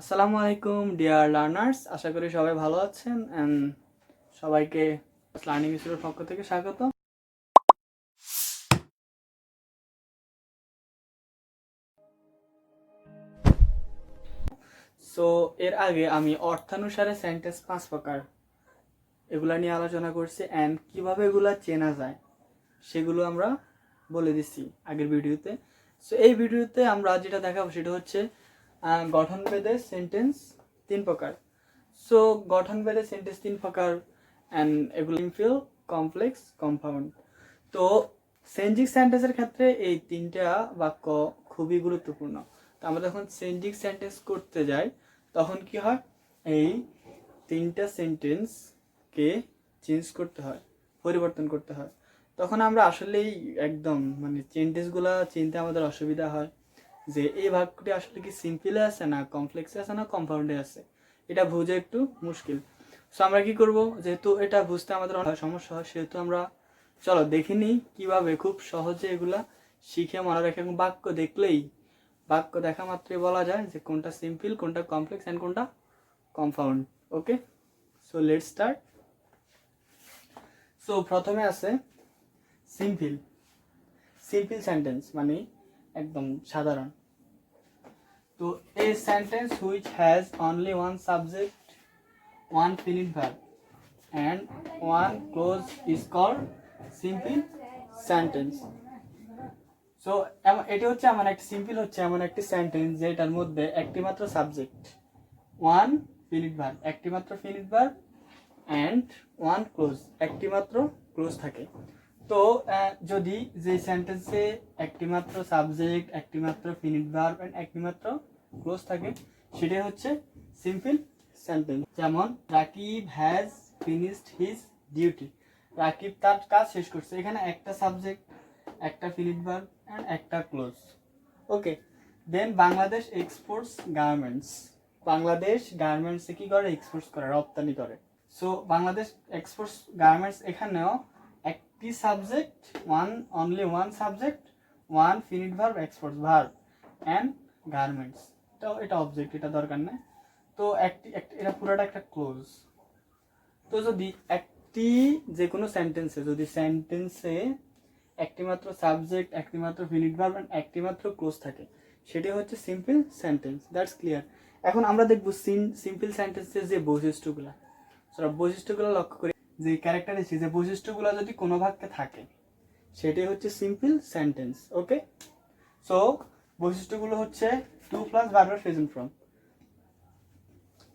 আসসালামু আলাইকুম dear learners, আশা করি সবাই ভালো আছেন এন্ড সবাইকে লার্নিং ইনস্টিটিউটের পক্ষ থেকে স্বাগত। সো এর আগে আমি অর্থানুসারে সেন্টেন্স 5 প্রকার এগুলা নিয়ে আলোচনা করছি এন্ড কিভাবে এগুলা চেনা যায় সেগুলো আমরা বলে দিচ্ছি আগের ভিডিওতে। সো এই ভিডিওতে আমরা যেটা দেখাবো সেটা হচ্ছে গঠনভেদে সেন্টেন্স 3 প্রকার। সো গঠনভেদে সেন্টেন্স 3 প্রকার এন্ড এগুলো সিম্পল, কমপ্লেক্স, কম্পাউন্ড। তো সেন্জিক সেন্টেন্সের ক্ষেত্রে এই তিনটা বাক্য খুবই গুরুত্বপূর্ণ। তো আমরা যখন সেন্জিক সেন্টেন্স করতে যাই তখন কি হয়, এই তিনটা সেন্টেন্সকে চেঞ্জ করতে হয়, পরিবর্তন করতে হয়। তখন আমরা আসলেই একদম সেন্টেন্সগুলো চিনতে আমাদের অসুবিধা হয় যে এই বাক্যটি আসলে কি সিম্পলে আছে না কমপ্লেক্সে আছে না কম্পাউন্ডে আছে, এটা বুঝে একটু মুশকিল। সো আমরা কি করব, যেহেতু এটা বুঝতে আমাদের অনেক সমস্যা হয় সেহেতু আমরা চলো দেখিনি কিভাবে খুব সহজে এগুলা শিখে মনে রাখে, এবং বাক্য দেখা মাত্রই বলা যায় যে কোনটা সিম্পল, কোনটা কমপ্লেক্স এন্ড কোনটা compound. Okay, so let's start. So প্রথমে আছে সিম্পল। সিম্পল সেন্টেন্স মানে একদম সাধারণ। তো a sentence which has only one subject, one finite verb and one clause is called simple sentence. So এটি হচ্ছে এমন একটি সিম্পল হচ্ছে এমন একটি সেন্টেন্স যেটার মধ্যে একটি মাত্র সাবজেক্ট, ওয়ান ফিনিট ভার্ব, একটি মাত্র finite verb and one clause, একটি মাত্র ক্লোজ থাকে। তো যদি যে সেন্টেন্সে একটি মাত্র সাবজেক্ট, একটি মাত্র ফিনিট ভার্ব এন্ড একটি মাত্র ক্লোজ থাকে সেটাই হচ্ছে সিম্পল সেন্টেন্স। যেমন Rakib has finished his duty, Rakib তার কাজ শেষ করছে। এখানে একটা সাবজেক্ট, একটা ফিনিট ভার্ব এন্ড একটা ক্লোজ। ওকে, দেন বাংলাদেশ এক্সপোর্টস গার্মেন্টস, বাংলাদেশ গার্মেন্টসে কি করে, এক্সপোর্টস করে, রপ্তানি করে। সো বাংলাদেশ এক্সপোর্টস গার্মেন্টস, এখানেও একটি subject, only one subject, one finite verb, exports verb and garments. তো এটা অবজেক্ট, এটা দরকার নেই। তো এটা পুরোটা একটা ক্লোজ। তো যদি একটি যে কোনো সেন্টেন্সে যদি সেন্টেন্সে একটি মাত্র সাবজেক্ট, একটি মাত্র ফিনিট ভার্ব এন্ড একটি মাত্র ক্লোজ থাকে সেটি হচ্ছে সিম্পল সেন্টেন্স। That's clear. এখন আমরা দেখব সিম্পল সেন্টেন্সের যে বৈশিষ্ট্যগুলো লক্ষ্য করি, যে ক্যারেক্টারিস্টিক, যে বৈশিষ্ট্যগুলো যদি কোনো বাক্যে থাকে সেটাই হচ্ছে সিম্পল সেন্টেন্স। ওকে, সো বৈশিষ্ট্যগুলো হচ্ছে টু প্লাস ভার্বের প্রেজেন্ট ফর্ম।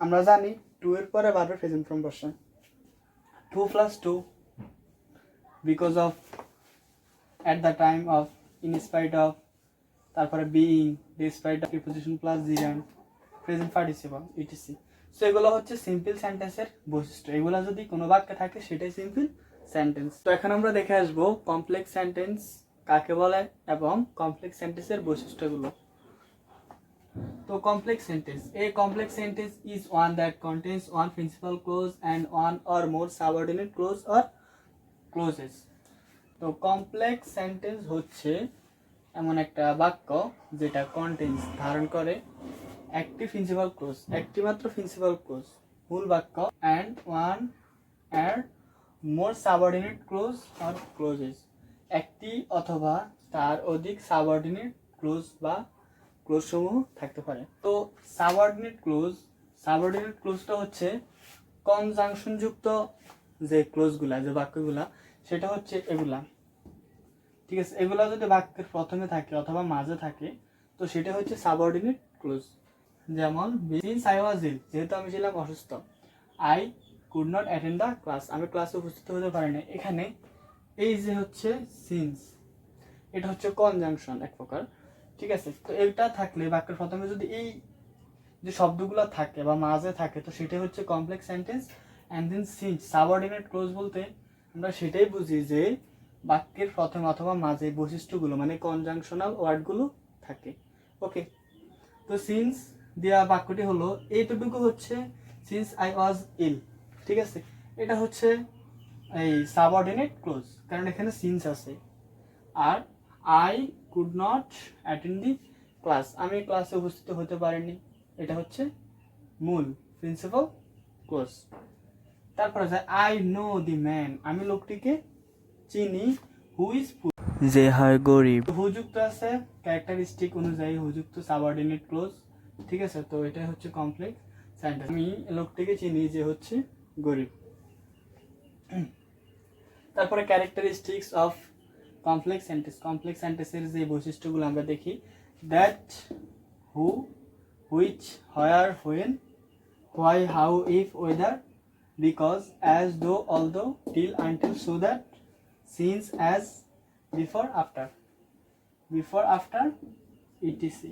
আমরা জানি টু এর পরে ভার্বের প্রেজেন্ট ফর্ম বসে, to plus to, because of, at the time of, in spite of, তারপরে being, despite of, preposition plus gerund, present participle, etc. So এগুলো হচ্ছে সিম্পল সেন্টেন্সের বৈশিষ্ট্য। এগুলো যদি কোনো বাক্যে থাকে সেটাই সিম্পল সেন্টেন্স। তো এখন আমরা দেখে আসবো কমপ্লেক্স সেন্টেন্স কাকে বলে এবং কমপ্লেক্স সেন্টেন্সের বৈশিষ্ট্যগুলো। তো complex sentence, a complex sentence is one that contains one principal clause and one or more subordinate clause or clauses. তো কমপ্লেক্স সেন্টেন্স হচ্ছে এমন একটা বাক্য যেটা কন্টেন্স, ধারণ করে একটি প্রিন্সিপাল ক্লোজ, একটি মাত্র প্রিন্সিপাল ক্লোজ, মূল বাক্য and one and more subordinate clause or clauses, একটি অথবা তার অধিক সাবঅর্ডিনেট ক্লোজ বা ক্লোজ সমূহ থাকতে পারে। তো সাবঅর্ডিনেট ক্লোজটা হচ্ছে কনজাংশন যুক্ত যে ক্লোজগুলা, যে বাক্যগুলা, সেটা হচ্ছে এগুলা। ঠিক আছে, এগুলা যদি বাক্যের প্রথমে থাকে অথবা মাঝে থাকে তো সেটা হচ্ছে সাবঅর্ডিনেট ক্লোজ। যেমন সিন্স আই ওয়াজ ইল, যেহেতু আমি ছিলাম অসুস্থ, I could not attend the class, আমি ক্লাসে উপস্থিত হতে পারিনি। এখানে এই যে হচ্ছে সিন্স, এটা হচ্ছে কনজাংশন এক প্রকার। ঠিক আছে, তো এটা থাকলে বাক্যের প্রথমে যদি এই যে শব্দগুলো থাকে বা মাঝে থাকে তো সেটাই হচ্ছে complex sentence. And then since subordinate clause বলতে আমরা সেটাই বুঝি যে বাক্যের প্রথমে অথবা মাঝে বৈশিষ্ট্যগুলো মানে কনজাংশনাল ওয়ার্ডগুলো থাকে। ওকে, তো সিন্স দেওয়া বাক্যটি হলো এইটুকু হচ্ছে সিন্স আই ওয়াজ ইল। ঠিক আছে, এটা হচ্ছে এই সাবঅর্ডিনেট ক্লোজ, কারণ এখানে সিন্স আছে। আর I could not attend the class, আমি ক্লাসে উপস্থিত হতে পারিনি, এটা হচ্ছে মূল, প্রিন্সিপাল ক্লোজ। তারপর আছে আই নো দি ম্যান, আমি লোকটিকে চিনি, হু ইজ পুর, যে হয় গরিব। হু যুক্ত আছে ক্যারেক্টারিস্টিক অনুযায়ী হু যুক্ত সাবঅর্ডিনেট ক্লোজ, ঠিক আছে। তো এটাই হচ্ছে কমপ্লেক্স সেন্টেন্স। আমি লোকটিকে চিনি যে হচ্ছে গরিব। তারপরে characteristics of complex sentence, complex সেন্টেন্সের যে বৈশিষ্ট্যগুলো আমরা দেখি, that, who, which, where, when, why, how, if, whether, because, as, though, although, till, until, so that, since, as, before, after, etc.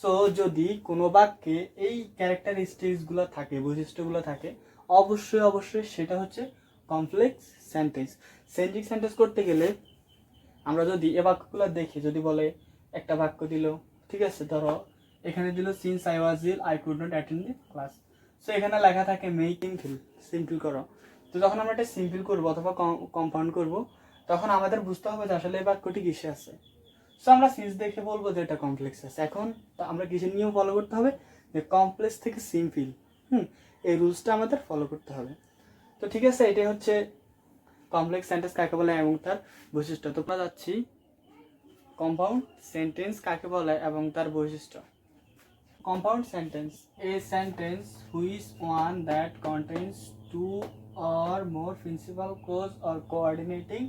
So যদি কোনো বাক্যে এই ক্যারেক্টারিস্টিক্সগুলো থাকে, বৈশিষ্ট্যগুলো থাকে, অবশ্যই সেটা হচ্ছে কমপ্লেক্স সেন্টেন্স। সেন্ট্রিক সেন্টেন্স করতে গেলে আমরা যদি এ বাক্যগুলো দেখি, যদি বলে একটা বাক্য দিল, ঠিক আছে, ধরো এখানে দিল since I was ill I could not attend the class. So এখানে লেখা থাকে মেক সিম্পল করো। তো যখন আমরা এটা সিম্পল করবো অথবা কম্পাউন্ড করব, তখন আমাদের বুঝতে হবে যে আসলে এই বাক্যটি কিসে আছে। সো আমরা সিন্স দেখে বলবো যে এটা কমপ্লেক্স আছে। এখন আমরা কিসের নিয়ম ফলো করতে হবে, যে কমপ্লেক্স থেকে সিম্পল, এই রুলসটা আমাদের ফলো করতে হবে। তো ঠিক আছে, এটাই হচ্ছে কমপ্লেক্স সেন্টেন্স কাকে বলে এবং তার বৈশিষ্ট্য। তো আমরা যাচ্ছি কম্পাউন্ড সেন্টেন্স কাকে বলে এবং তার বৈশিষ্ট্য। Compound sentence, a sentence which one that contains two or more principal clause or coordinating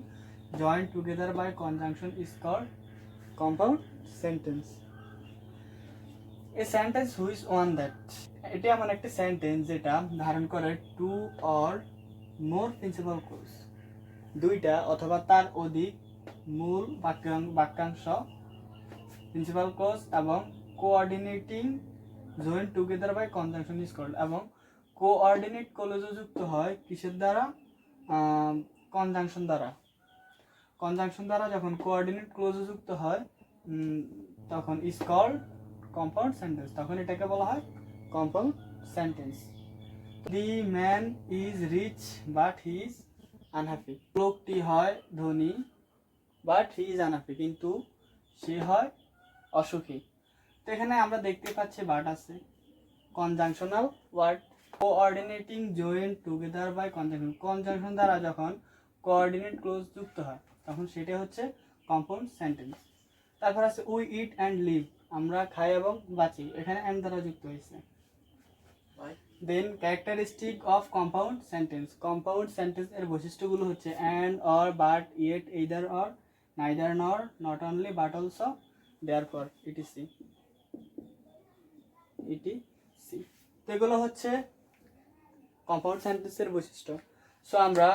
joined together by conjunction is called compound sentence. A sentence which one that, এটা এমন একটা সেন্টেন্স যেটা ধারণ করে two or more principal clause, দুইটা অথবা তার অধিক মূল বাক্যাংশ, প্রিন্সিপাল ক্লজ এবং coordinating joint together by conjunction is called, এবং কোঅর্ডিনেট ক্লজ যুক্ত হয় কিসের দ্বারা, কনজাংশন দ্বারা। কনজাংশন দ্বারা যখন কোঅর্ডিনেট ক্লজ যুক্ত হয় তখন ইজ কল্ড কম্পাউন্ড সেন্টেন্স, তখন এটাকে বলা হয় compound sentence. The man is rich but he is unhappy, লোকটি হয় ধনী বাট হি ইজ আনহ্যাপি, কিন্তু সে হয় অসুখী। তো এখানে আমরা দেখতে পাচ্ছি বাট আছে, conjunctional word, coordinating joint together by conjunction, conjunction দ্বারা যখন কোঅর্ডিনেট ক্লোজ যুক্ত হয় তখন সেটা হচ্ছে কম্পাউন্ড সেন্টেন্স। তারপর আছে উই ইট অ্যান্ড লিভ, আমরা খাই এবং বাঁচি, এখানে অ্যান্ড দ্বারা যুক্ত হয়েছে। Then characteristic of compound sentence, compound sentence এর বৈশিষ্ট্যগুলো হচ্ছে and, or, but, yet, either, or, neither, nor, not only, but also, therefore, etc. তো এগুলো হচ্ছে কম্পাউন্ড সেন্টেন্সের বৈশিষ্ট্য। সো আমরা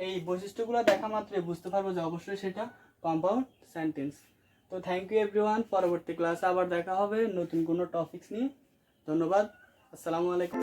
এই বৈশিষ্ট্যগুলো দেখা মাত্রই বুঝতে পারবো যে অবশ্যই সেটা কম্পাউন্ড সেন্টেন্স। তো থ্যাংক ইউ এভরিওয়ান, পরবর্তী ক্লাসে আবার দেখা হবে নতুন কোনো টপিকস নিয়ে। ধন্যবাদ, আসসালামু আলাইকুম।